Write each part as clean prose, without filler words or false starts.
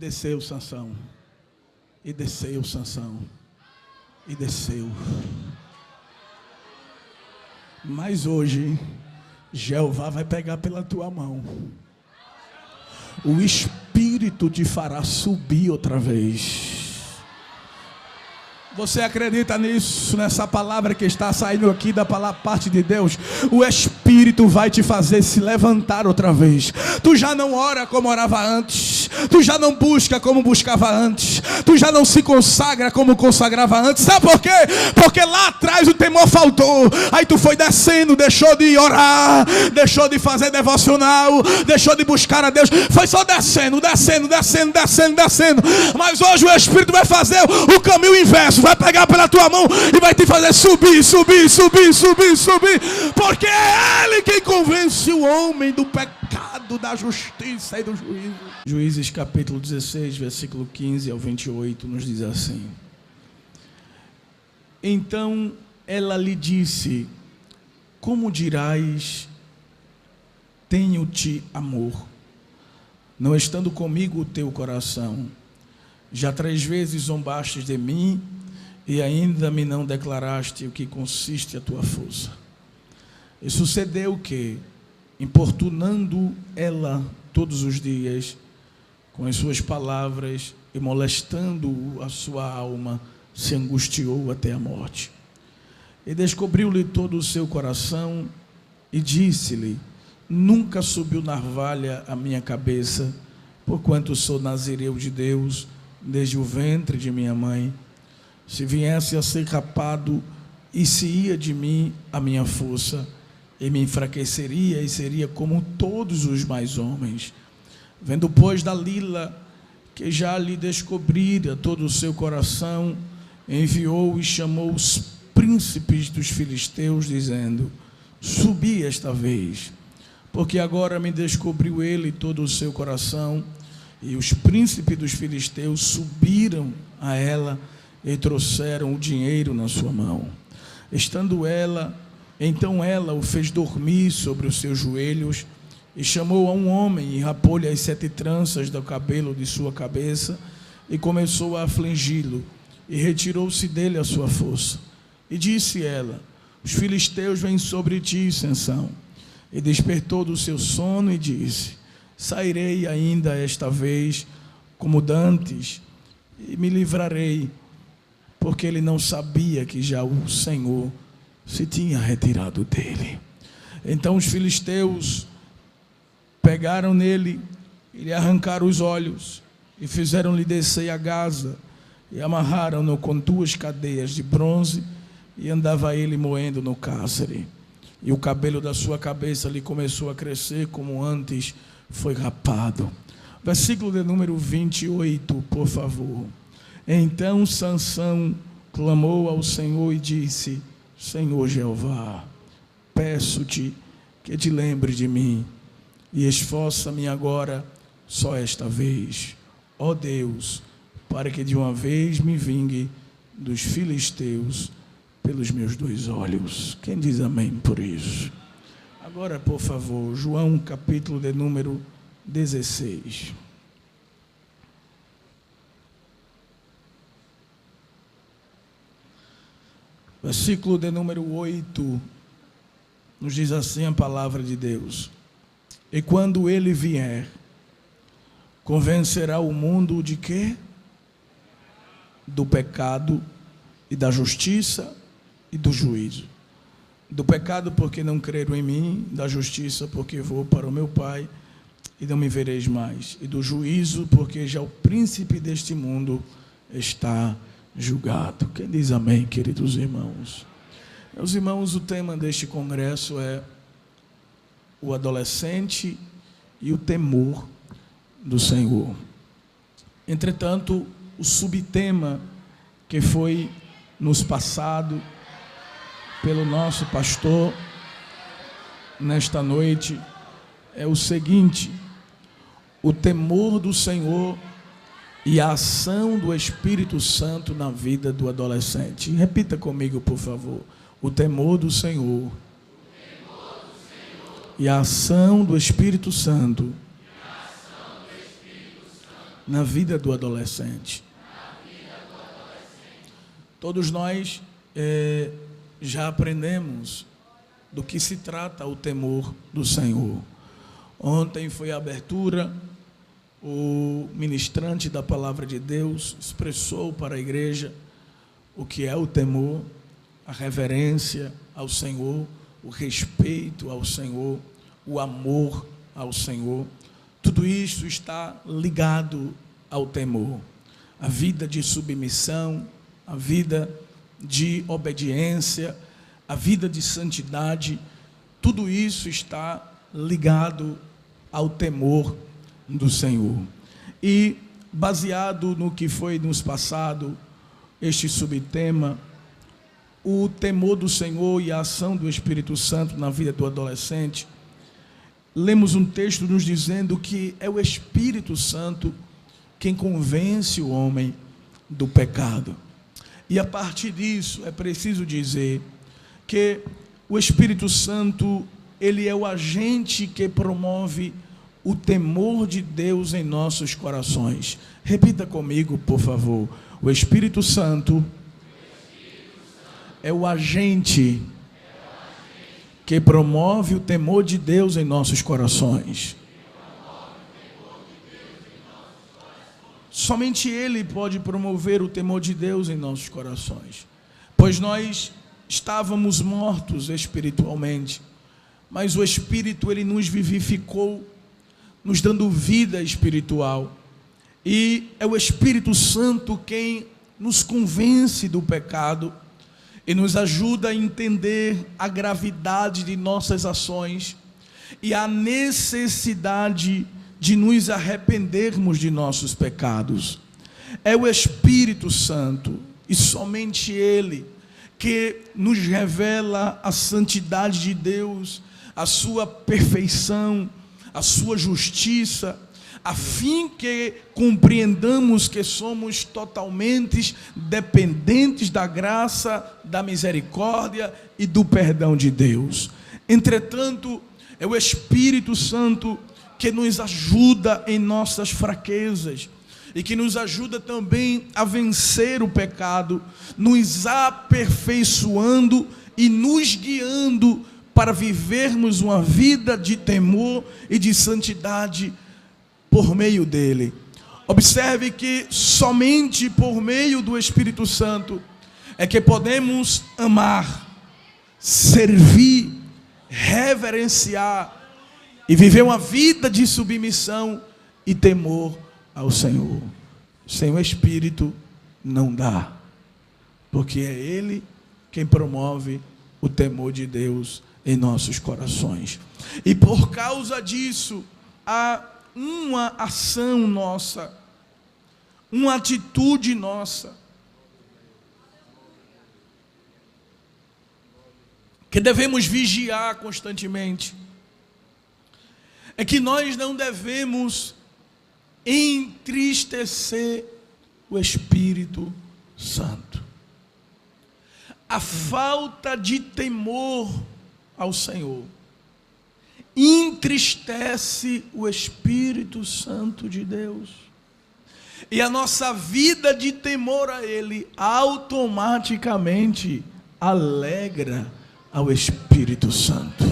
desceu Sansão. E desceu Sansão. E desceu. Mas hoje, Jeová vai pegar pela tua mão. O Espírito te fará subir outra vez. Você acredita nisso, nessa palavra que está saindo aqui da parte de Deus? O Espírito vai te fazer se levantar outra vez. Tu já não ora como orava antes. Tu já não busca como buscava antes. Tu já não se consagra como consagrava antes. Sabe por quê? Porque lá atrás o temor faltou. Aí tu foi descendo, deixou de orar, deixou de fazer devocional, deixou de buscar a Deus. Foi só descendo. Mas hoje o Espírito vai fazer o caminho inverso. Vai pegar pela tua mão e vai te fazer subir. Porque é Ele quem convence o homem do pecado, da justiça e do juízo. Juízes capítulo 16, versículo 15 ao 28 nos diz assim: Então ela lhe disse: Como dirás, tenho-te amor, não estando comigo o teu coração? Já 3 vezes zombaste de mim, e ainda me não declaraste o que consiste a tua força. E sucedeu que, importunando ela todos os dias, com as suas palavras, e molestando a sua alma, se angustiou até a morte. E descobriu-lhe todo o seu coração, e disse-lhe: Nunca subiu navalha a minha cabeça, porquanto sou nazireu de Deus, desde o ventre de minha mãe. Se viesse a ser rapado, e se ia de mim a minha força, e me enfraqueceria, e seria como todos os mais homens. Vendo, pois, Dalila, que já lhe descobrira todo o seu coração, enviou e chamou os príncipes dos filisteus, dizendo: Subi esta vez, porque agora me descobriu ele todo o seu coração. E os príncipes dos filisteus subiram a ela, e trouxeram o dinheiro na sua mão. Então ela o fez dormir sobre os seus joelhos, e chamou a um homem, e rapou-lhe as 7 tranças do cabelo de sua cabeça, e começou a afligi-lo, e retirou-se dele a sua força. E disse ela: Os filisteus vêm sobre ti, Sansão. E despertou do seu sono, e disse: Sairei ainda esta vez, como dantes, e me livrarei. Porque ele não sabia que já o Senhor se tinha retirado dele. Então os filisteus pegaram nele e lhe arrancaram os olhos, e fizeram-lhe descer a Gaza, e amarraram-no com 2 cadeias de bronze, e andava ele moendo no cárcere. E o cabelo da sua cabeça lhe começou a crescer, como antes foi rapado. Versículo de número 28, por favor. Então Sansão clamou ao Senhor e disse: Senhor Jeová, peço-te que te lembre de mim, e esforça-me agora só esta vez, ó Deus, para que de uma vez me vingue dos filisteus pelos meus 2 olhos. Quem diz amém por isso? Agora, por favor, João capítulo de número 16. Versículo de número 8, nos diz assim a palavra de Deus: E quando ele vier, convencerá o mundo de quê? Do pecado e da justiça e do juízo. Do pecado, porque não creram em mim; da justiça, porque vou para o meu Pai e não me vereis mais; e do juízo, porque já o príncipe deste mundo está julgado. Quem diz amém, queridos irmãos? Meus irmãos, o tema deste congresso é o adolescente e o temor do Senhor. Entretanto, o subtema que foi nos passado pelo nosso pastor nesta noite é o seguinte: o temor do Senhor e a ação do Espírito Santo na vida do adolescente. Repita comigo, por favor: o temor do Senhor e a ação do Espírito Santo na vida do adolescente. Todos nós já aprendemos do que se trata o temor do Senhor. Ontem foi a abertura, o ministrante da palavra de Deus expressou para a igreja o que é o temor, a reverência ao Senhor, o respeito ao Senhor, o amor ao Senhor. Tudo isso está ligado ao temor. A vida de submissão, a vida de obediência, a vida de santidade, tudo isso está ligado ao temor do Senhor. E baseado no que foi nos passado, este subtema, o temor do Senhor e a ação do Espírito Santo na vida do adolescente, lemos um texto nos dizendo que é o Espírito Santo quem convence o homem do pecado. E a partir disso é preciso dizer que o Espírito Santo, ele é o agente que promove o temor de Deus em nossos corações. Repita comigo, por favor. O Espírito Santo é o agente que promove o temor de Deus em nossos corações. Somente Ele pode promover o temor de Deus em nossos corações, pois nós estávamos mortos espiritualmente, mas o Espírito, Ele nos vivificou, nos dando vida espiritual, e é o Espírito Santo quem nos convence do pecado e nos ajuda a entender a gravidade de nossas ações e a necessidade de nos arrependermos de nossos pecados. É o Espírito Santo, e somente Ele, que nos revela a santidade de Deus, a sua perfeição, a sua justiça, a fim que compreendamos que somos totalmente dependentes da graça, da misericórdia e do perdão de Deus. Entretanto, é o Espírito Santo que nos ajuda em nossas fraquezas e que nos ajuda também a vencer o pecado, nos aperfeiçoando e nos guiando para vivermos uma vida de temor e de santidade por meio dele. Observe que somente por meio do Espírito Santo é que podemos amar, servir, reverenciar e viver uma vida de submissão e temor ao Senhor. Sem o Espírito não dá, porque é Ele quem promove o temor de Deus em nossos corações. E por causa disso, há uma ação nossa, uma atitude nossa, que devemos vigiar constantemente. É que nós não devemos entristecer o Espírito Santo. A falta de temor ao Senhor entristece o Espírito Santo de Deus. E a nossa vida de temor a Ele automaticamente alegra ao Espírito Santo.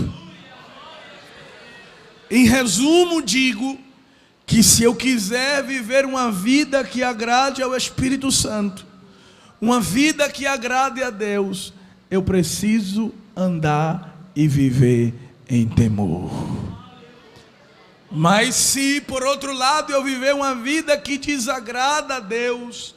Em resumo, digo que se eu quiser viver uma vida que agrade ao Espírito Santo, uma vida que agrade a Deus, eu preciso andar e viver em temor. Mas se por outro lado eu viver uma vida que desagrada a Deus,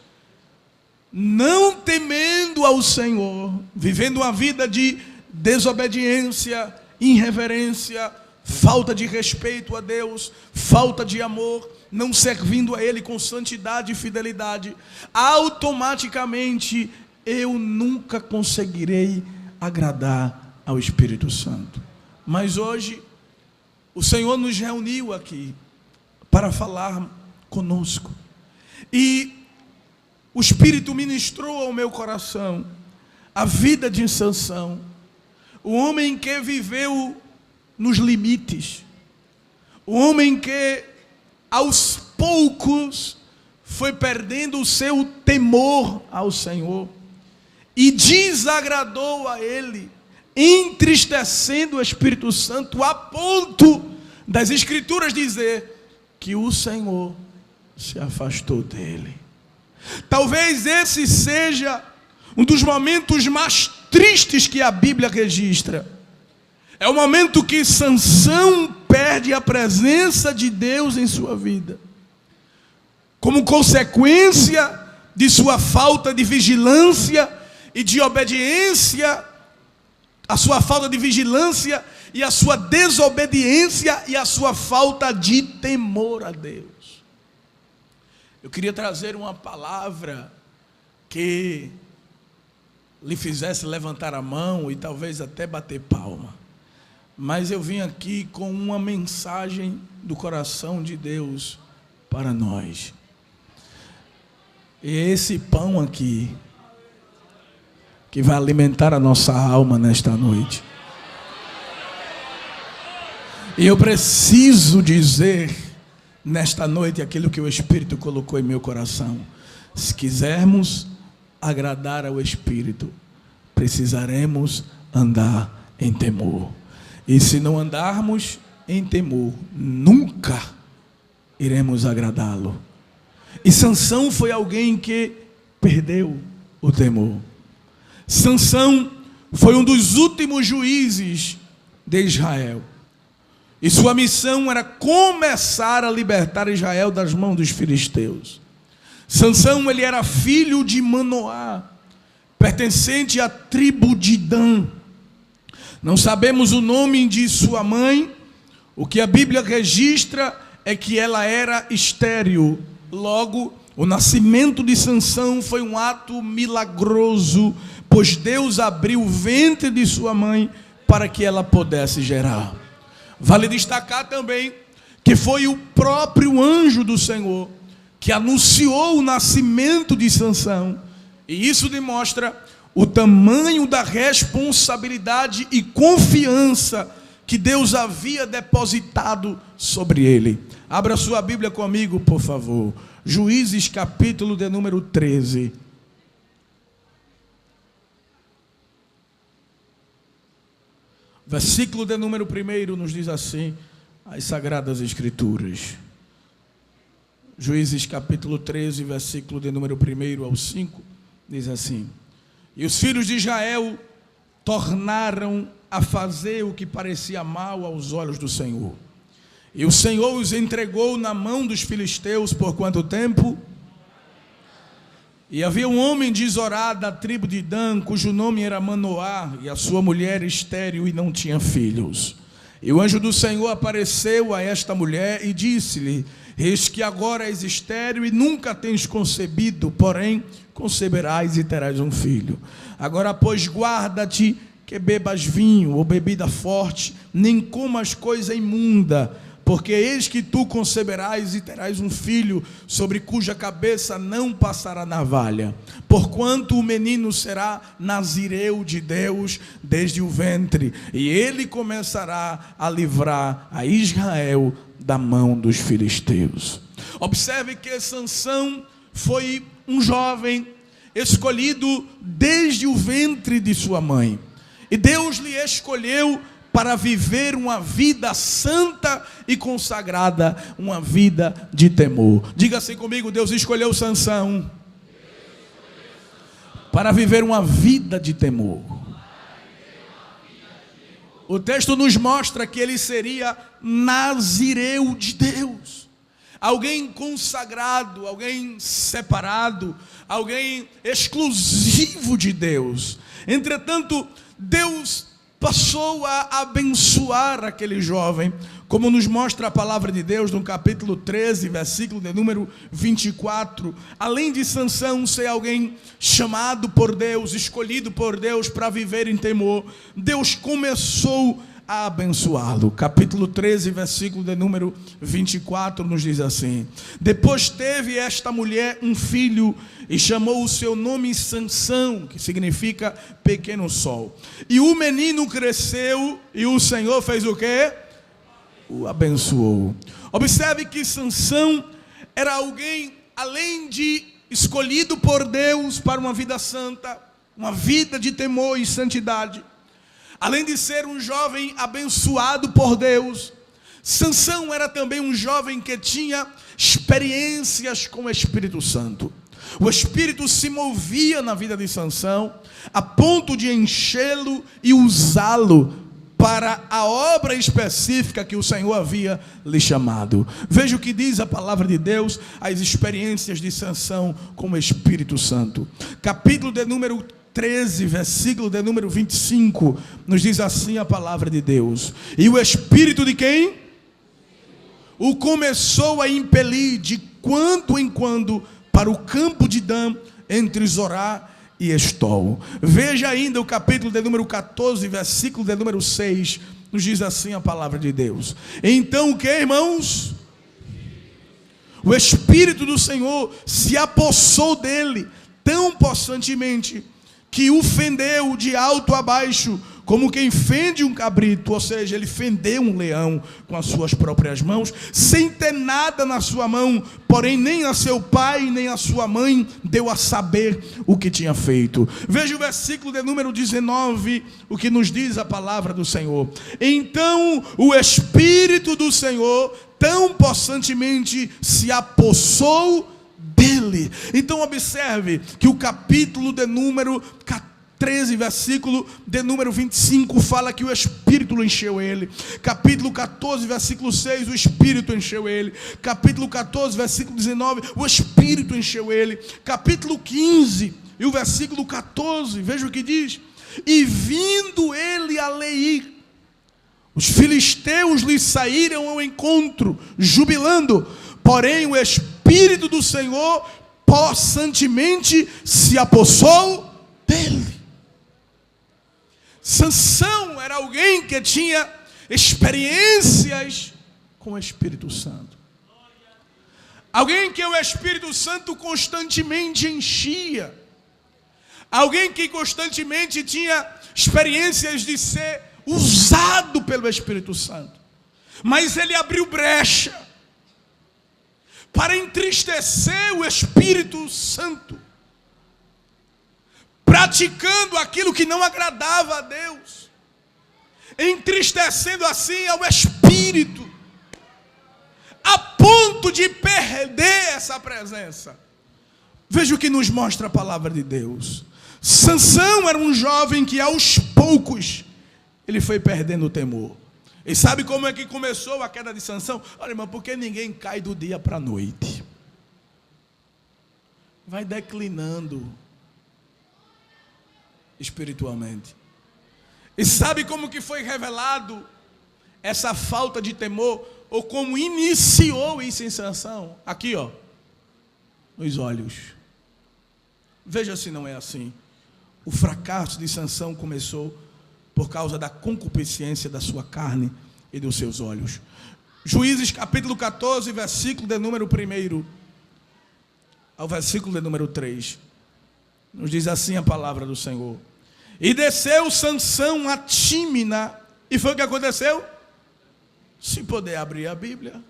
não temendo ao Senhor, vivendo uma vida de desobediência, irreverência, falta de respeito a Deus, falta de amor, não servindo a Ele com santidade e fidelidade, automaticamente eu nunca conseguirei agradar ao Espírito Santo. Mas hoje o Senhor nos reuniu aqui para falar conosco, e o Espírito ministrou ao meu coração a vida de Sansão, o homem que viveu nos limites, o homem que aos poucos foi perdendo o seu temor ao Senhor e desagradou a ele, entristecendo o Espírito Santo, a ponto das Escrituras dizer que o Senhor se afastou dele. Talvez esse seja um dos momentos mais tristes que a Bíblia registra. É o momento que Sansão perde a presença de Deus em sua vida, como consequência de sua falta de vigilância e de obediência, a sua falta de vigilância e a sua desobediência e a sua falta de temor a Deus. Eu queria trazer uma palavra que lhe fizesse levantar a mão e talvez até bater palma. Mas eu vim aqui com uma mensagem do coração de Deus para nós. E esse pão aqui, que vai alimentar a nossa alma nesta noite. E eu preciso dizer nesta noite aquilo que o Espírito colocou em meu coração. Se quisermos agradar ao Espírito, precisaremos andar em temor. E se não andarmos em temor, nunca iremos agradá-lo. E Sansão foi alguém que perdeu o temor. Sansão foi um dos últimos juízes de Israel. E sua missão era começar a libertar Israel das mãos dos filisteus. Sansão, ele era filho de Manoá, pertencente à tribo de Dan. Não sabemos o nome de sua mãe. O que a Bíblia registra é que ela era estéril. Logo, o nascimento de Sansão foi um ato milagroso, pois Deus abriu o ventre de sua mãe para que ela pudesse gerar. Vale destacar também que foi o próprio anjo do Senhor que anunciou o nascimento de Sansão. E isso demonstra o tamanho da responsabilidade e confiança que Deus havia depositado sobre ele. Abra sua Bíblia comigo, por favor. Juízes, capítulo de número 13. Versículo de número 1 nos diz assim, as Sagradas Escrituras. Juízes, capítulo 13, versículo de número 1 ao 5, diz assim: E os filhos de Israel tornaram a fazer o que parecia mal aos olhos do Senhor. E o Senhor os entregou na mão dos filisteus por quanto tempo? E havia um homem de Zorá, da tribo de Dan, cujo nome era Manoá, e a sua mulher estéril e não tinha filhos. E o anjo do Senhor apareceu a esta mulher e disse-lhe: Eis que agora és estéril e nunca tens concebido, porém conceberás e terás um filho. Agora, pois, guarda-te que bebas vinho ou bebida forte, nem comas coisa imunda, porque eis que tu conceberás e terás um filho, sobre cuja cabeça não passará navalha, porquanto o menino será nazireu de Deus desde o ventre, e ele começará a livrar a Israel da mão dos filisteus. Observe que Sansão foi um jovem escolhido desde o ventre de sua mãe, e Deus lhe escolheu para viver uma vida santa e consagrada, uma vida de temor. Diga assim comigo: Deus escolheu Sansão para viver uma vida de temor. O texto nos mostra que ele seria nazireu de Deus, alguém consagrado, alguém separado, alguém exclusivo de Deus. Entretanto, Deus passou a abençoar aquele jovem, como nos mostra a palavra de Deus no capítulo 13, versículo de número 24. Além de Sansão ser alguém chamado por Deus, escolhido por Deus para viver em temor, Deus começou a abençoá-lo. Capítulo 13, versículo de número 24 nos diz assim: Depois teve esta mulher um filho e chamou o seu nome Sansão, que significa pequeno sol. E o menino cresceu e o Senhor fez o quê? O abençoou. Observe que Sansão era alguém além de escolhido por Deus para uma vida santa, uma vida de temor e santidade, além de ser um jovem abençoado por Deus, Sansão era também um jovem que tinha experiências com o Espírito Santo. O Espírito se movia na vida de Sansão a ponto de enchê-lo e usá-lo para a obra específica que o Senhor havia lhe chamado. Veja o que diz a palavra de Deus, as experiências de Sansão com o Espírito Santo. Capítulo de número 13, versículo de número 25, nos diz assim a palavra de Deus: e o Espírito de quem? O começou a impelir de quando em quando para o campo de Dan, entre Zorá e Estol. Veja ainda o capítulo de número 14, versículo de número 6, nos diz assim a palavra de Deus. Então o que, irmãos? O Espírito do Senhor se apossou dele tão possantemente que o fendeu de alto a baixo, como quem fende um cabrito, ou seja, ele fendeu um leão com as suas próprias mãos, sem ter nada na sua mão, porém nem a seu pai, nem a sua mãe deu a saber o que tinha feito. Veja o versículo de número 19, o que nos diz a palavra do Senhor. Então o Espírito do Senhor tão possantemente se apossou dele. Então observe que o capítulo de número 13, versículo de número 25, fala que o Espírito encheu ele. Capítulo 14, versículo 6, o Espírito encheu ele. Capítulo 14, versículo 19, o Espírito encheu ele. Capítulo 15, e o versículo 14, veja o que diz: e vindo ele a Leí, os filisteus lhe saíram ao encontro, jubilando, porém o Espírito do Senhor possantemente se apossou dele. Sansão era alguém que tinha experiências com o Espírito Santo. Alguém que o Espírito Santo constantemente enchia. Alguém que constantemente tinha experiências de ser usado pelo Espírito Santo. Mas ele abriu brecha para entristecer o Espírito Santo, praticando aquilo que não agradava a Deus, entristecendo assim ao Espírito, a ponto de perder essa presença. Veja o que nos mostra a palavra de Deus. Sansão era um jovem que aos poucos ele foi perdendo o temor. E sabe como é que começou a queda de Sansão? Olha, irmão, porque ninguém cai do dia para a noite. Vai declinando espiritualmente. E sabe como que foi revelado essa falta de temor, ou como iniciou isso em Sansão? Aqui, ó, nos olhos. Veja se não é assim. O fracasso de Sansão começou por causa da concupiscência da sua carne e dos seus olhos. Juízes capítulo 14, versículo de número 1 ao versículo de número 3. Nos diz assim a palavra do Senhor: e desceu Sansão a Tímina. E foi o que aconteceu? Se puder abrir a Bíblia.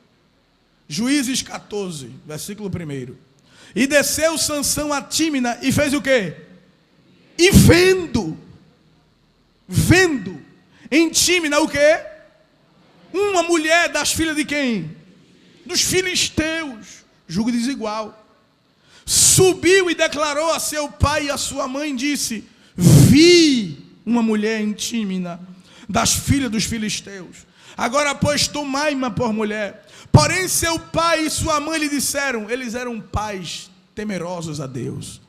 Juízes 14, versículo 1. E desceu Sansão a Tímina e fez o quê? E vendo em Tímina o quê? Uma mulher das filhas de quem? Dos filisteus. Julgo desigual. Subiu e declarou a seu pai e a sua mãe, disse: vi uma mulher em Tímina, das filhas dos filisteus. Agora, pois, tomai-ma por mulher. Porém, seu pai e sua mãe lhe disseram, eles eram pais temerosos a Deus: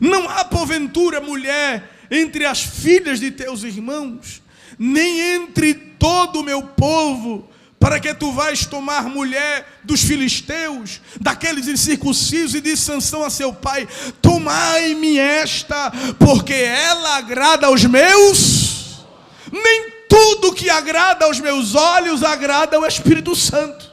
não há porventura mulher entre as filhas de teus irmãos, nem entre todo o meu povo, para que tu vais tomar mulher dos filisteus, daqueles incircuncisos? E disse Sansão a seu pai: tomai-me esta, porque ela agrada aos meus. Nem tudo que agrada aos meus olhos agrada ao Espírito Santo.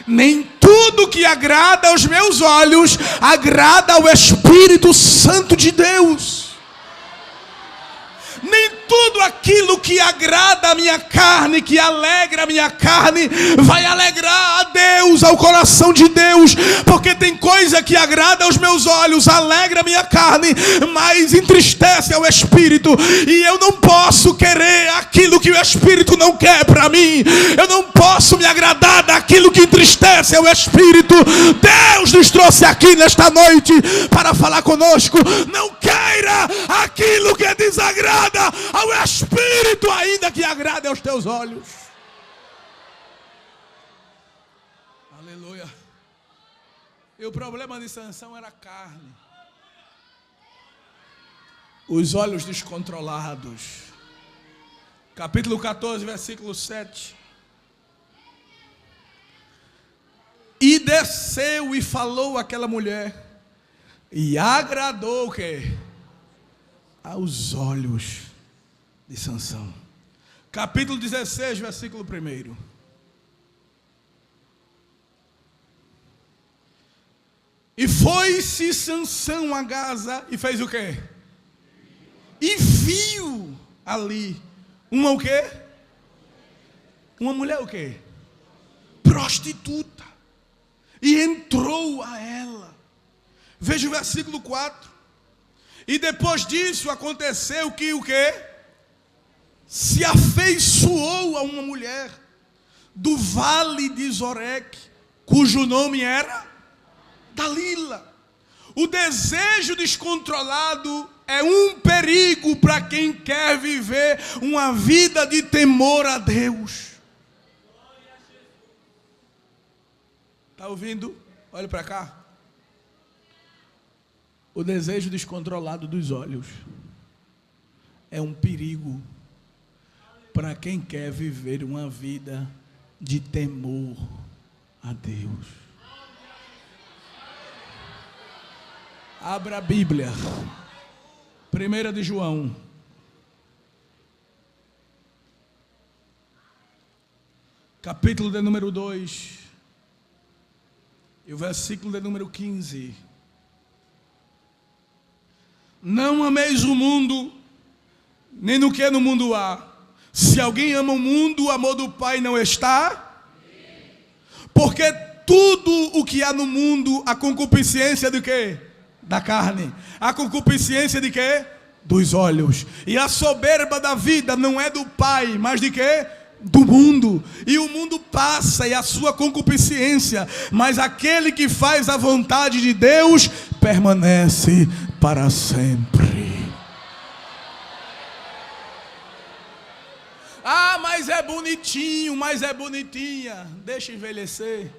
Nem tudo que agrada aos meus olhos agrada ao Espírito Santo de Deus. Nem tudo aquilo que agrada a minha carne, que alegra a minha carne, vai alegrar a Deus, ao coração de Deus, porque tem coisa que agrada aos meus olhos, alegra a minha carne, mas entristece ao Espírito, e eu não posso querer aquilo que o Espírito não quer para mim, eu não posso me agradar daquilo que entristece ao Espírito. Deus nos trouxe aqui nesta noite para falar conosco: não queira aquilo que desagrada ao Espírito, ainda que agrade aos teus olhos. Aleluia. E o problema de Sansão era a carne, os olhos descontrolados. Capítulo 14, versículo 7. E desceu e falou àquela mulher, e agradou o quê? Aos olhos de Sansão. Capítulo 16, versículo 1. E foi-se Sansão a Gaza e fez o quê? E viu ali uma o quê? Uma mulher o quê? Prostituta. E entrou a ela. Veja o versículo 4. E depois disso aconteceu que o quê? Se afeiçoou a uma mulher do vale de Zoreque, cujo nome era Dalila. O desejo descontrolado é um perigo para quem quer viver uma vida de temor a Deus. Está ouvindo? Olha para cá. O desejo descontrolado dos olhos é um perigo para quem quer viver uma vida de temor a Deus. Abra a Bíblia. 1 de João. Capítulo de número 2. E o versículo de número 15. Não ameis o mundo, nem no que no mundo há. Se alguém ama o mundo, o amor do Pai não está. Porque tudo o que há no mundo, a concupiscência de quê? Da carne. A concupiscência de quê? Dos olhos. E a soberba da vida não é do Pai, mas de quê? Do mundo. E o mundo passa e a sua concupiscência, mas aquele que faz a vontade de Deus permanece para sempre. Ah, mas é bonitinho, mas é bonitinha. Deixa envelhecer.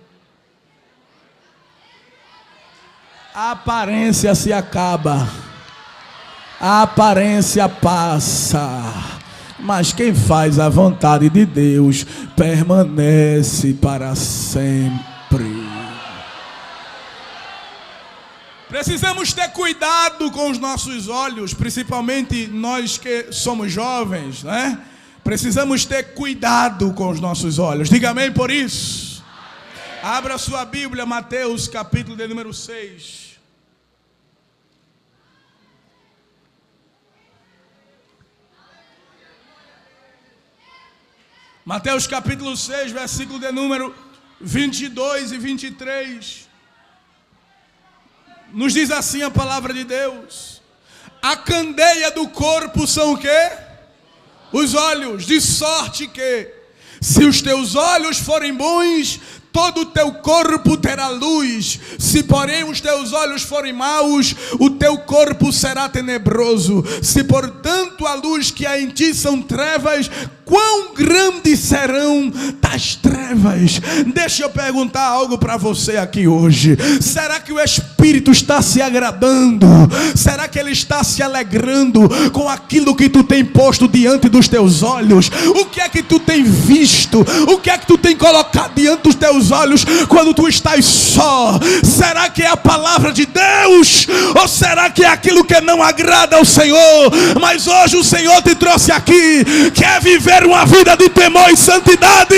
A aparência se acaba, a aparência passa, mas quem faz a vontade de Deus permanece para sempre. Precisamos ter cuidado com os nossos olhos, principalmente nós que somos jovens, né? Precisamos ter cuidado com os nossos olhos. Diga amém por isso. Abra sua Bíblia, Mateus, capítulo de número 6. Mateus capítulo 6, versículo de número 22 e 23. Nos diz assim a palavra de Deus: a candeia do corpo são o quê? Os olhos, de sorte que, se os teus olhos forem bons, todo o teu corpo terá luz. Se porém os teus olhos forem maus, o teu corpo será tenebroso. Se portanto a luz que há em ti são trevas, quão grandes serão tais trevas? Deixa eu perguntar algo para você aqui hoje. Será que o Espírito está se agradando? Será que Ele está se alegrando com aquilo que tu tem posto diante dos teus olhos? O que é que tu tem visto? O que é que tu tem colocado diante dos teus olhos quando tu estás só? Será que é a palavra de Deus? Ou será que é aquilo que não agrada ao Senhor? Mas hoje o Senhor te trouxe aqui. Quer viver viver uma vida de temor e santidade.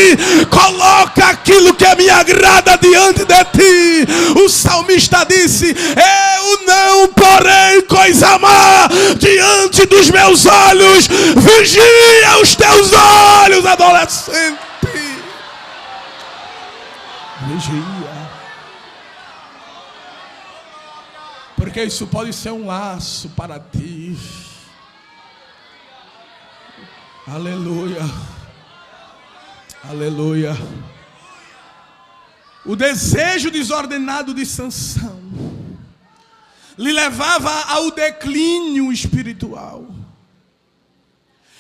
Coloca aquilo que me agrada diante de ti. O salmista disse: eu não porei coisa má diante dos meus olhos. Vigia os teus olhos, adolescente. Vigia. Porque isso pode ser um laço para ti. Aleluia. Aleluia. O desejo desordenado de Sansão lhe levava ao declínio espiritual.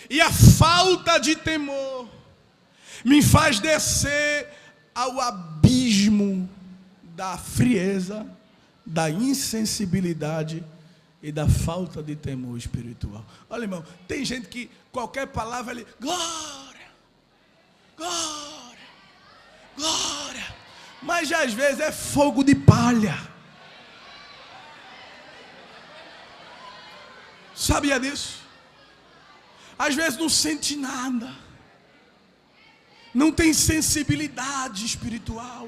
E a falta de temor me faz descer ao abismo da frieza, da insensibilidade e da falta de temor espiritual. Olha, irmão, tem gente que qualquer palavra ele, glória, glória, glória, mas às vezes é fogo de palha. Sabia disso? Às vezes não sente nada, não tem sensibilidade espiritual.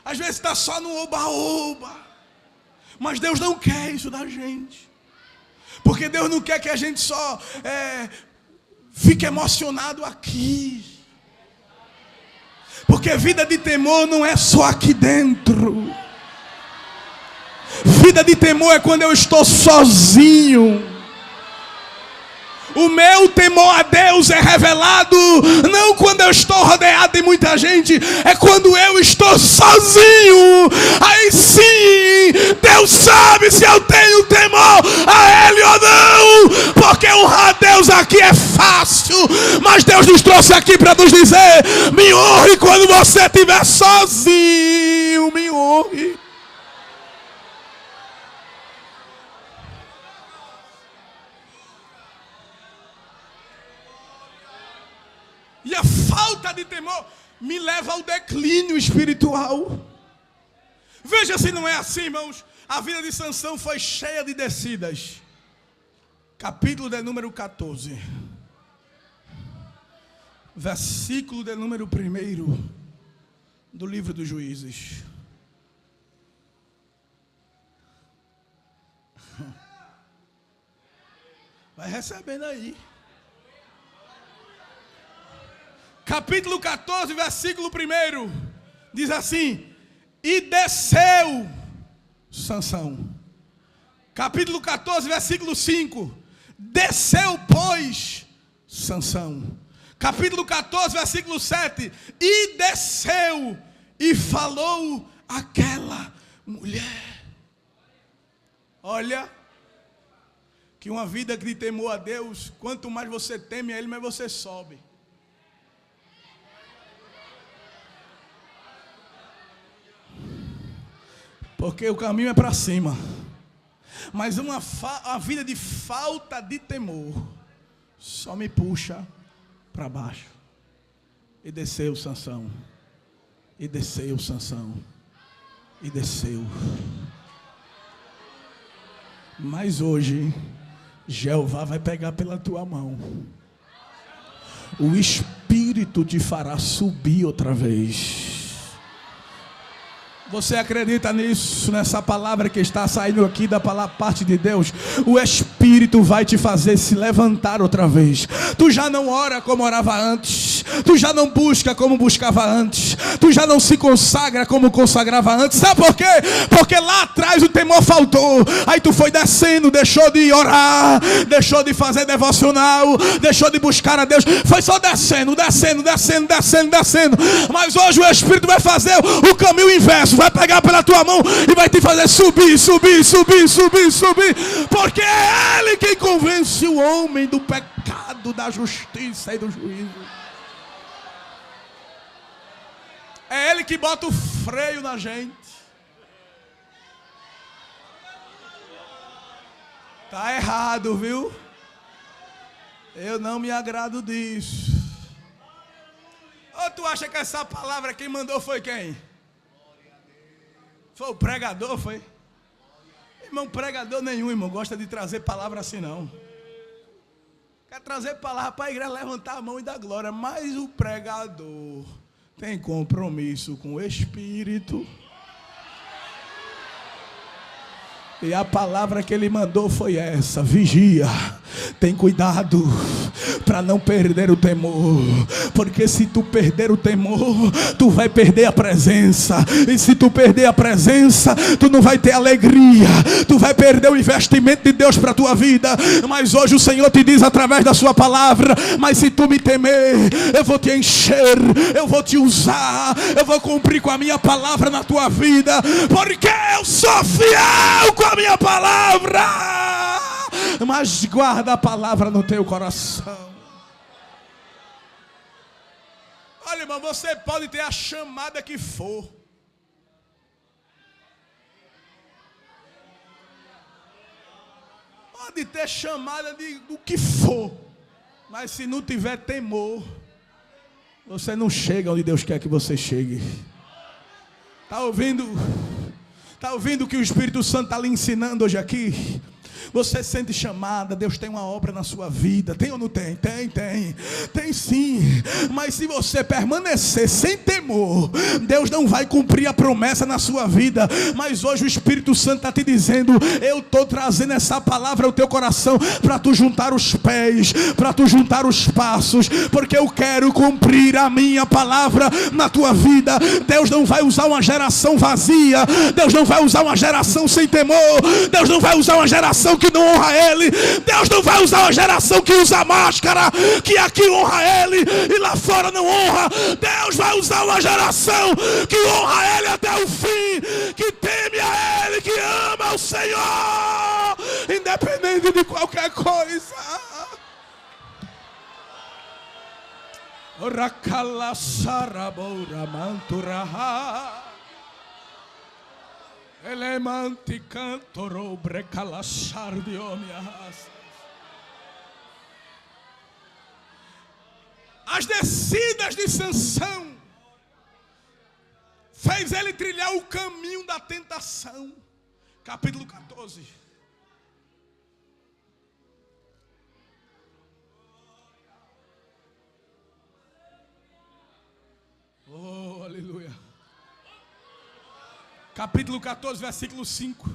Às vezes está só no oba-oba. Mas Deus não quer isso da gente. Porque Deus não quer que a gente só fique emocionado aqui. Porque vida de temor não é só aqui dentro. Vida de temor é quando eu estou sozinho. O meu temor a Deus é revelado não quando eu estou rodeado de muita gente, é quando eu estou sozinho. Aí sim, Deus sabe se eu tenho temor a Ele ou não. Porque honrar a Deus aqui é fácil, mas Deus nos trouxe aqui para nos dizer: me honre quando você estiver sozinho, me honre. E a falta de temor me leva ao declínio espiritual. Veja se não é assim, irmãos. A vida de Sansão foi cheia de descidas. Capítulo de número 14. Versículo de número 1 do livro dos Juízes. Vai recebendo aí. Capítulo 14, versículo 1, diz assim: e desceu Sansão. Capítulo 14, versículo 5, desceu, pois, Sansão. Capítulo 14, versículo 7, e desceu e falou aquela mulher. Olha, que uma vida de temor a Deus, quanto mais você teme a Ele, mais você sobe. Porque o caminho é para cima. Mas uma vida de falta de temor só me puxa para baixo. E desceu Sansão. E desceu Sansão. E desceu. Mas hoje Jeová vai pegar pela tua mão. O Espírito te fará subir outra vez. Você acredita nisso, nessa palavra que está saindo aqui da parte de Deus? O Espírito vai te fazer se levantar outra vez. Tu já não ora como orava antes. Tu já não busca como buscava antes. Tu já não se consagra como consagrava antes. Sabe por quê? Porque lá atrás o temor faltou. Aí tu foi descendo, deixou de orar, deixou de fazer devocional, deixou de buscar a Deus. Foi só descendo. Mas hoje o Espírito vai fazer o caminho inverso. Vai pegar pela tua mão e vai te fazer subir. Porque é Ele quem convence o homem do pecado, da justiça e do juízo. É Ele que bota o freio na gente. Tá errado, viu? Eu não me agrado disso. Ou tu acha que essa palavra quem mandou foi quem? Foi o pregador, foi? Irmão, pregador nenhum, irmão, gosta de trazer palavra assim não. quer trazer palavra para a igreja, levantar a mão e dar glória. Mas o pregador tem compromisso com o Espírito. E a palavra que ele mandou foi essa: vigia, tem cuidado para não perder o temor, porque se tu perder o temor, tu vai perder a presença, e se tu perder a presença, tu não vai ter alegria, tu vai perder o investimento de Deus para a tua vida. Mas hoje o Senhor te diz através da sua palavra: mas se tu me temer, eu vou te encher, eu vou te usar, eu vou cumprir com a minha palavra na tua vida, porque eu sou fiel com a minha palavra. Mas guarda a palavra no teu coração. Olha, irmão, você pode ter a chamada que for. Pode ter chamada do que for. Mas se não tiver temor, você não chega onde Deus quer que você chegue. Está ouvindo? Está ouvindo o que o Espírito Santo está lhe ensinando hoje aqui? Você sente chamada, Deus tem uma obra na sua vida. Tem ou não tem? Tem sim. Mas se você permanecer sem temor, Deus não vai cumprir a promessa na sua vida. Mas hoje o Espírito Santo está te dizendo: eu estou trazendo essa palavra ao teu coração para tu juntar os pés, para tu juntar os passos, porque eu quero cumprir a minha palavra na tua vida. Deus não vai usar uma geração vazia, Deus não vai usar uma geração sem temor, Deus não vai usar uma geração que não honra Ele, Deus não vai usar uma geração que usa máscara, que aqui honra Ele e lá fora não honra. Deus vai usar uma geração que honra Ele até o fim, que teme a Ele, que ama o Senhor, independente de qualquer coisa. Oracala saraboura manturaha. Elemanti cantoro brecalassar de omias. As descidas de Sansão fez ele trilhar o caminho da tentação. Capítulo 14. Oh, aleluia. Capítulo 14, versículo 5.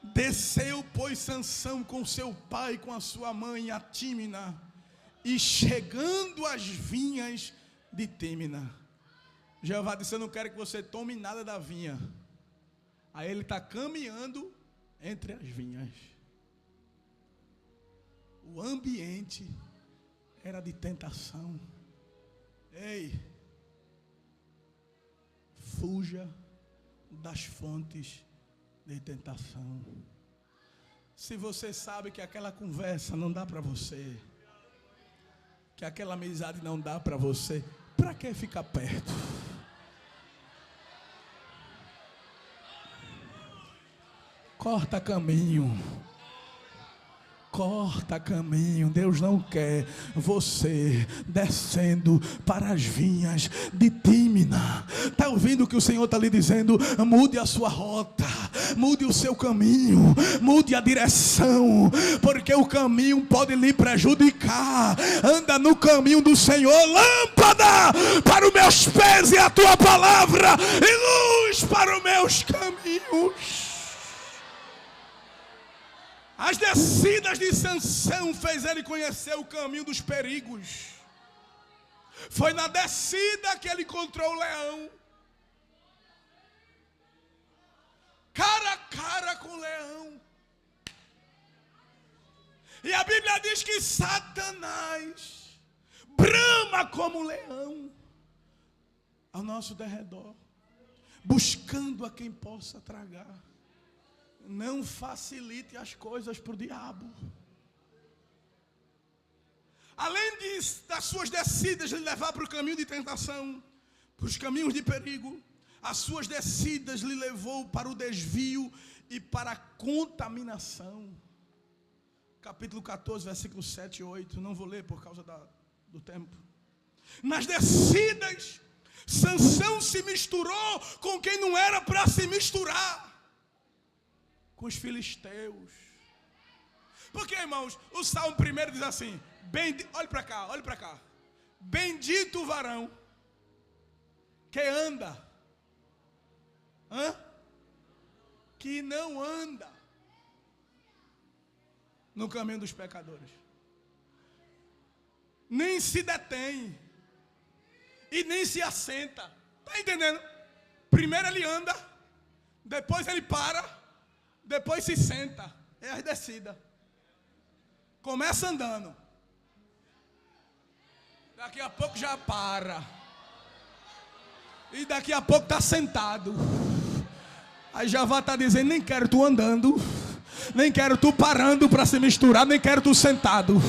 Desceu, pois, Sansão com seu pai e com a sua mãe a Tímina, e chegando às vinhas de Tímina, Jeová disse: eu não quero que você tome nada da vinha. Aí ele está caminhando entre as vinhas. O ambiente era de tentação. Ei, fuja das fontes de tentação. Se você sabe que aquela conversa não dá para você, que aquela amizade não dá para você, para que ficar perto? Corta caminho. Corta caminho. Deus não quer você descendo para as vinhas de Tímina. Está ouvindo o que o Senhor está lhe dizendo? Mude a sua rota, mude o seu caminho, mude a direção, porque o caminho pode lhe prejudicar. Anda no caminho do Senhor. Lâmpada para os meus pés e a tua palavra, e luz para os meus caminhos. As descidas de Sansão fez ele conhecer o caminho dos perigos. Foi na descida que ele encontrou o leão. Cara a cara com o leão. E a Bíblia diz que Satanás brama como um leão ao nosso derredor, buscando a quem possa tragar. Não facilite as coisas para o diabo. Além das suas descidas lhe levar para o caminho de tentação, para os caminhos de perigo, as suas descidas lhe levou para o desvio e para a contaminação. Capítulo 14, versículos 7 e 8. Não vou ler por causa do tempo. Nas descidas, Sansão se misturou com quem não era para se misturar, com os filisteus. Porque, irmãos, o Salmo primeiro diz assim, olhe para cá, olhe para cá. Bendito o varão que anda, que não anda no caminho dos pecadores, nem se detém e nem se assenta. Está entendendo? Primeiro ele anda, depois ele para, depois se senta. É a descida. Começa andando, daqui a pouco já para, e daqui a pouco está sentado. Aí já vai estar dizendo, nem quero tu andando, nem quero tu parando para se misturar, nem quero tu sentado.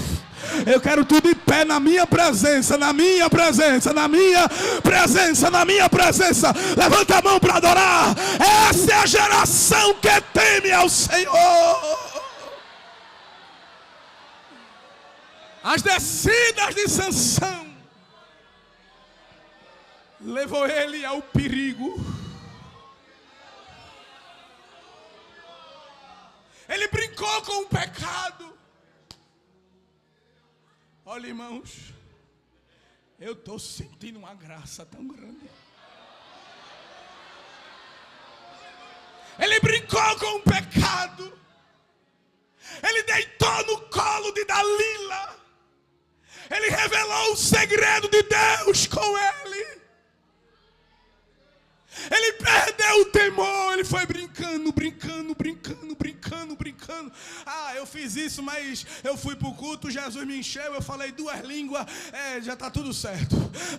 Eu quero tu de pé na minha presença, na minha presença, na minha presença, na minha presença. Levanta a mão para adorar. Essa é a geração que teme ao Senhor. As descidas de Sansão levou ele ao perigo. Ele brincou com o pecado. Olha, irmãos, eu estou sentindo uma graça tão grande. Ele brincou com o pecado. Ele deitou no colo de Dalila. Ele revelou o segredo de Deus com ele. Ele perdeu o temor. Ele foi brincando. Ah, eu fiz isso, mas eu fui para o culto, Jesus me encheu, eu falei 2 línguas, já está tudo certo.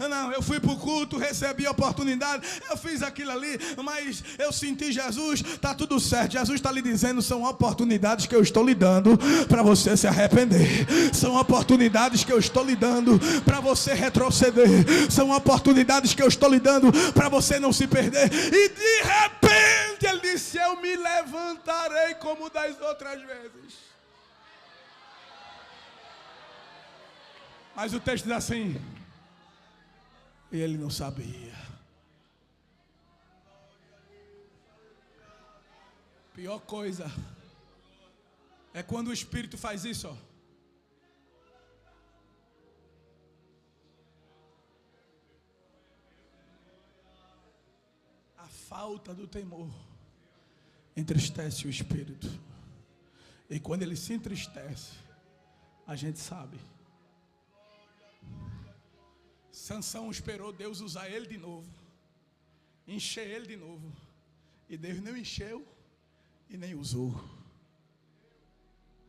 Não, eu fui para o culto, recebi a oportunidade, eu fiz aquilo ali, mas eu senti Jesus, está tudo certo. Jesus está lhe dizendo, são oportunidades que eu estou lhe dando para você se arrepender. São oportunidades que eu estou lhe dando para você retroceder. São oportunidades que eu estou lhe dando para você não se perder. E de repente ele disse, eu me levantarei como das outras vezes. Mas o texto diz assim, e ele não sabia. Pior coisa é quando o Espírito faz isso, ó. A falta do temor entristece o Espírito. E quando ele se entristece, a gente sabe. Sansão esperou Deus usar ele de novo, encher ele de novo, e Deus não encheu e nem usou.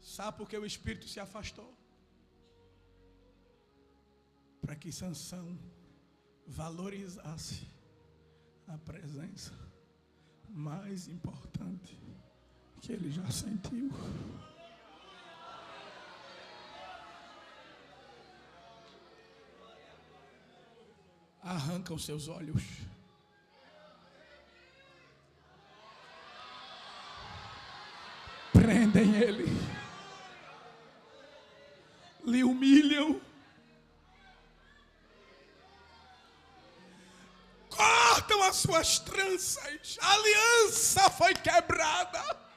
Sabe por que o Espírito se afastou? Para que Sansão valorizasse a presença mais importante que ele já sentiu. Arrancam seus olhos. Prendem ele. Lhe humilham. Cortam as suas tranças. A aliança foi quebrada.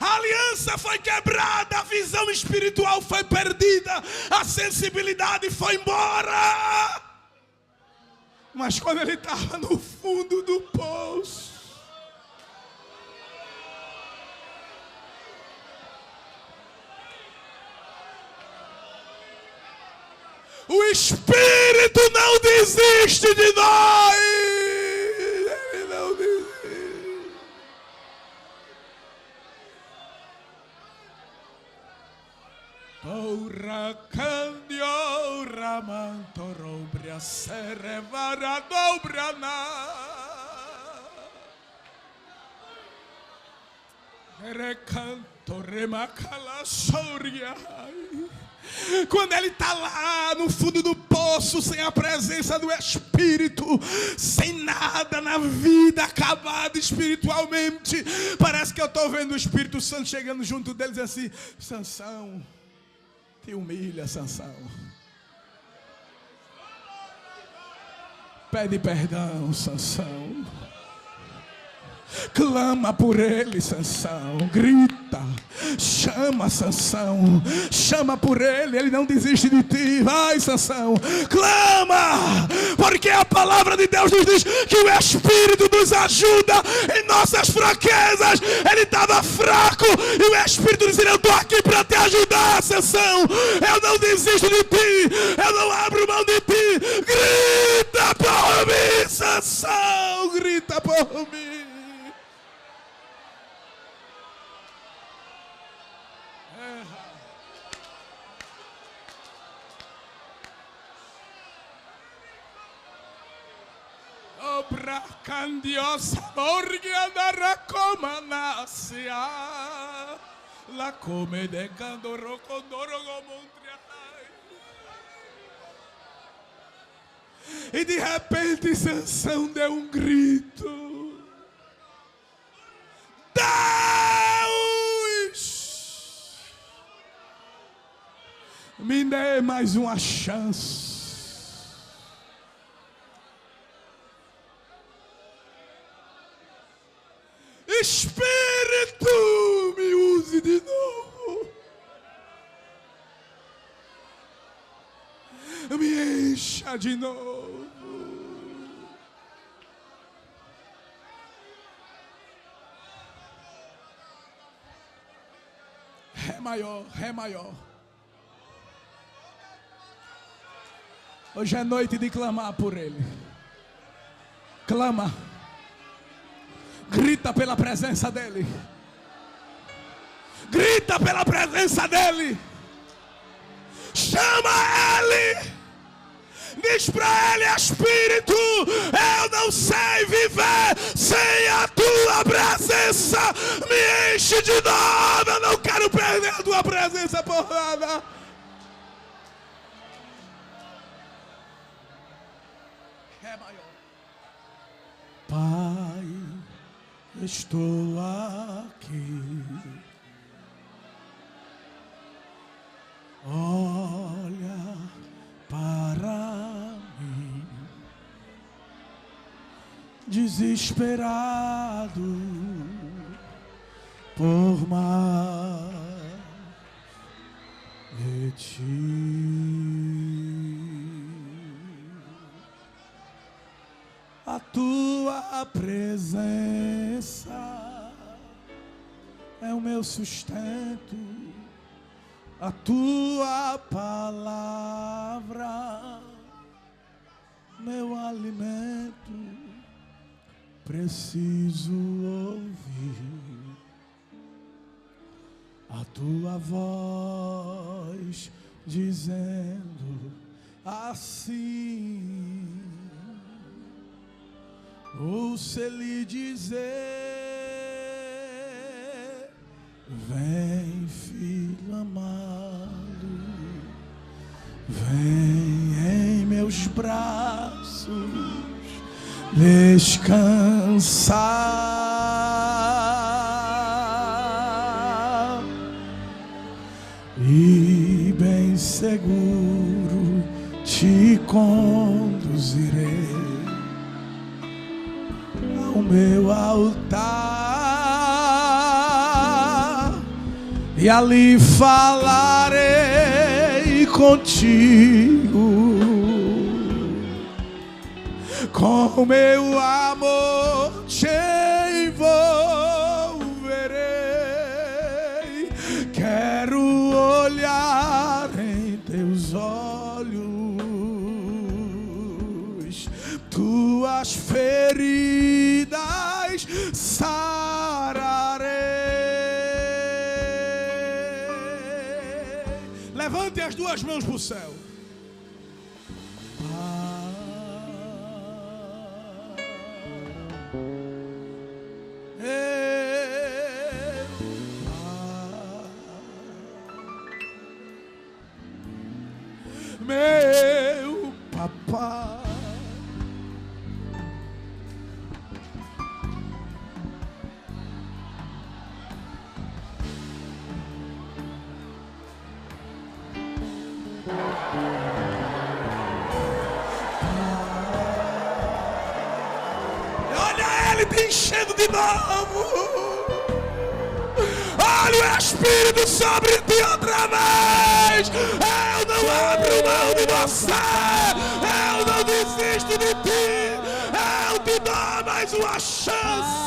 A aliança foi quebrada, a visão espiritual foi perdida, a sensibilidade foi embora. Mas quando ele estava no fundo do poço, o Espírito não desiste de nós. Ele não desiste. Ora candio ramanto robria serevara dobrana. Recanto remacala soria. Quando ele está lá no fundo do poço, sem a presença do Espírito, sem nada na vida, acabado espiritualmente, parece que eu estou vendo o Espírito Santo chegando junto deles assim: Sansão, te humilha, Sansão. Pede perdão, Sansão. Clama por ele, Sansão. Grita. Chama, Sansão. Chama por ele. Ele não desiste de ti. Vai, Sansão. Clama. Porque a palavra de Deus nos diz que o Espírito nos ajuda em nossas fraquezas. Ele estava fraco e o Espírito disse: eu estou aqui para te ajudar, Sansão. Eu não desisto de ti. Eu não abro mão de ti. Grita por mim, Sansão. Grita por mim. Obra candiosa, orgia da racomanassia, la come de candoro condoro gomontriai. E de repente Sansão deu um grito. Deus, me dê mais uma chance. Espírito, me use de novo. Me encha de novo. Ré maior, Ré maior. Hoje é noite de clamar por ele. Clama. Grita pela presença dele. Grita pela presença dele. Chama ele. Diz para ele: Espírito, eu não sei viver sem a tua presença. Me enche de novo. Eu não quero perder a tua presença por nada. É maior. Pai, estou aqui. Olha para mim, desesperado por mais de ti. A tua presença é o meu sustento, a tua palavra, meu alimento. Preciso ouvir a tua voz dizendo assim. Ouça ele dizer: vem, filho amado, vem em meus braços descansar, e bem seguro te conduzirei ao meu altar, e ali falarei contigo, com meu amor te envolverei. Quero olhar em teus olhos, tuas feridas sararei. Levante as duas mãos para o céu. Meu papai, olha ele Ele te enchendo de novo. Olha o Espírito sobre ti outra vez. Eu não abro mão de você. Eu não desisto de ti. Eu te dou mais uma chance.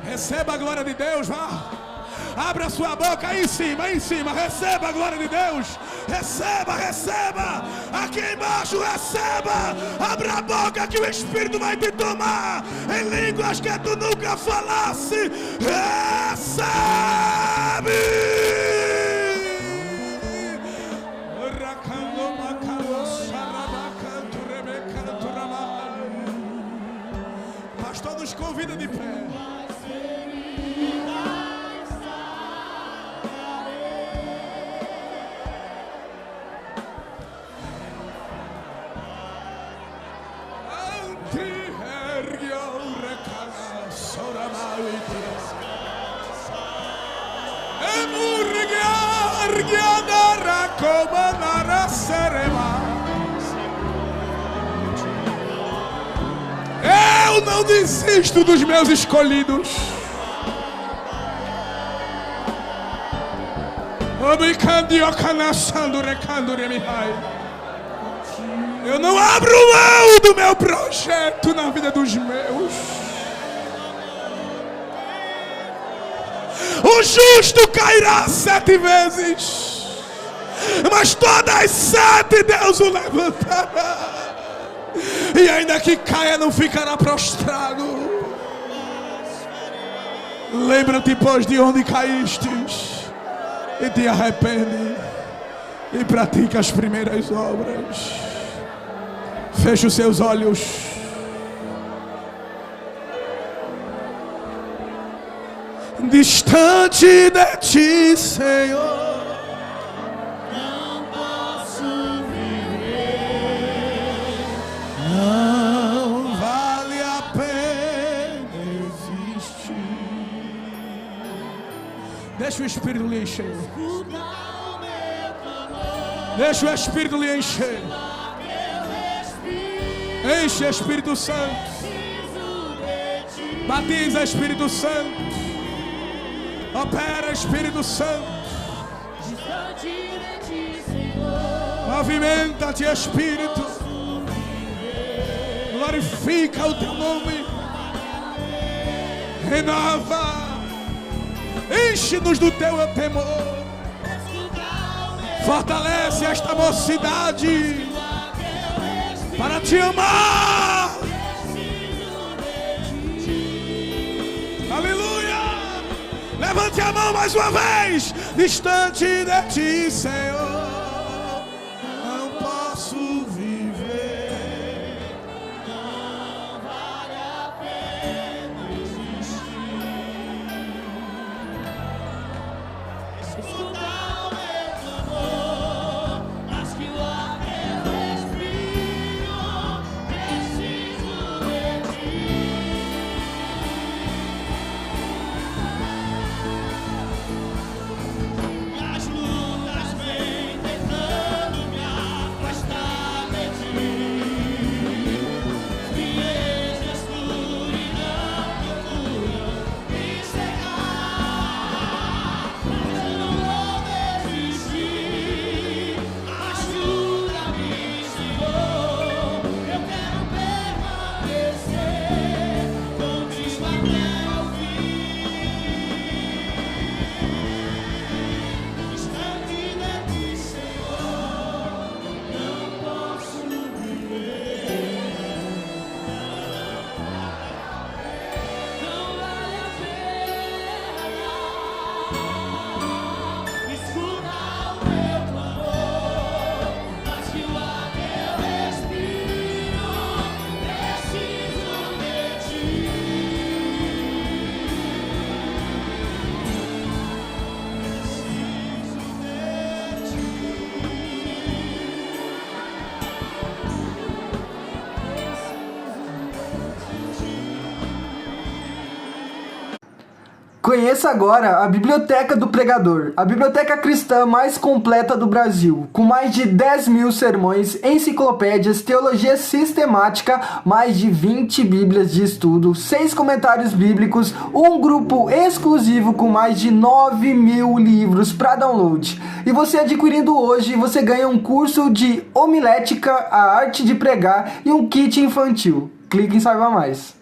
Receba a glória de Deus, vá. Abra sua boca aí em cima, aí em cima. Receba a glória de Deus. Receba, receba. Aqui embaixo, receba. Abra a boca que o Espírito vai te tomar em línguas que tu nunca falasse. Recebe. Pastor, nos convida de pé. Eu não desisto dos meus escolhidos. Eu não abro mão do meu projeto na vida dos meus. O justo cairá 7 vezes, mas todas as 7 Deus o levantará. E ainda que caia, não ficará prostrado. Lembra-te, pois, de onde caístes, e te arrepende, e pratica as primeiras obras. Feche os seus olhos. Distante de ti, Senhor, não posso viver. não vale a pena existir. Deixa o Espírito lhe encher. Escuta o meu clamor. Deixa o Espírito lhe encher. Eu respiro. Enche, Espírito Santo. Preciso de ti. Batiza, Espírito Santo. Opera, Espírito Santo. Distante de ti, Senhor. Movimenta-te, Espírito. Glorifica o teu nome. Renova. Enche-nos do teu temor. Fortalece esta mocidade para te amar. Aleluia. Levante a mão mais uma vez. Distante de ti, Senhor, não posso viver. Não vale a pena existir. Escuta o meu clamor, mas que o ar que eu respiro, preciso de ti. As lutas vêm. Conheça agora a Biblioteca do Pregador, a biblioteca cristã mais completa do Brasil, com mais de 10.000 sermões, enciclopédias, teologia sistemática, mais de 20 bíblias de estudo, 6 comentários bíblicos, um grupo exclusivo com mais de 9.000 livros para download. E você adquirindo hoje, você ganha um curso de homilética, a arte de pregar e um kit infantil. Clique em saiba mais.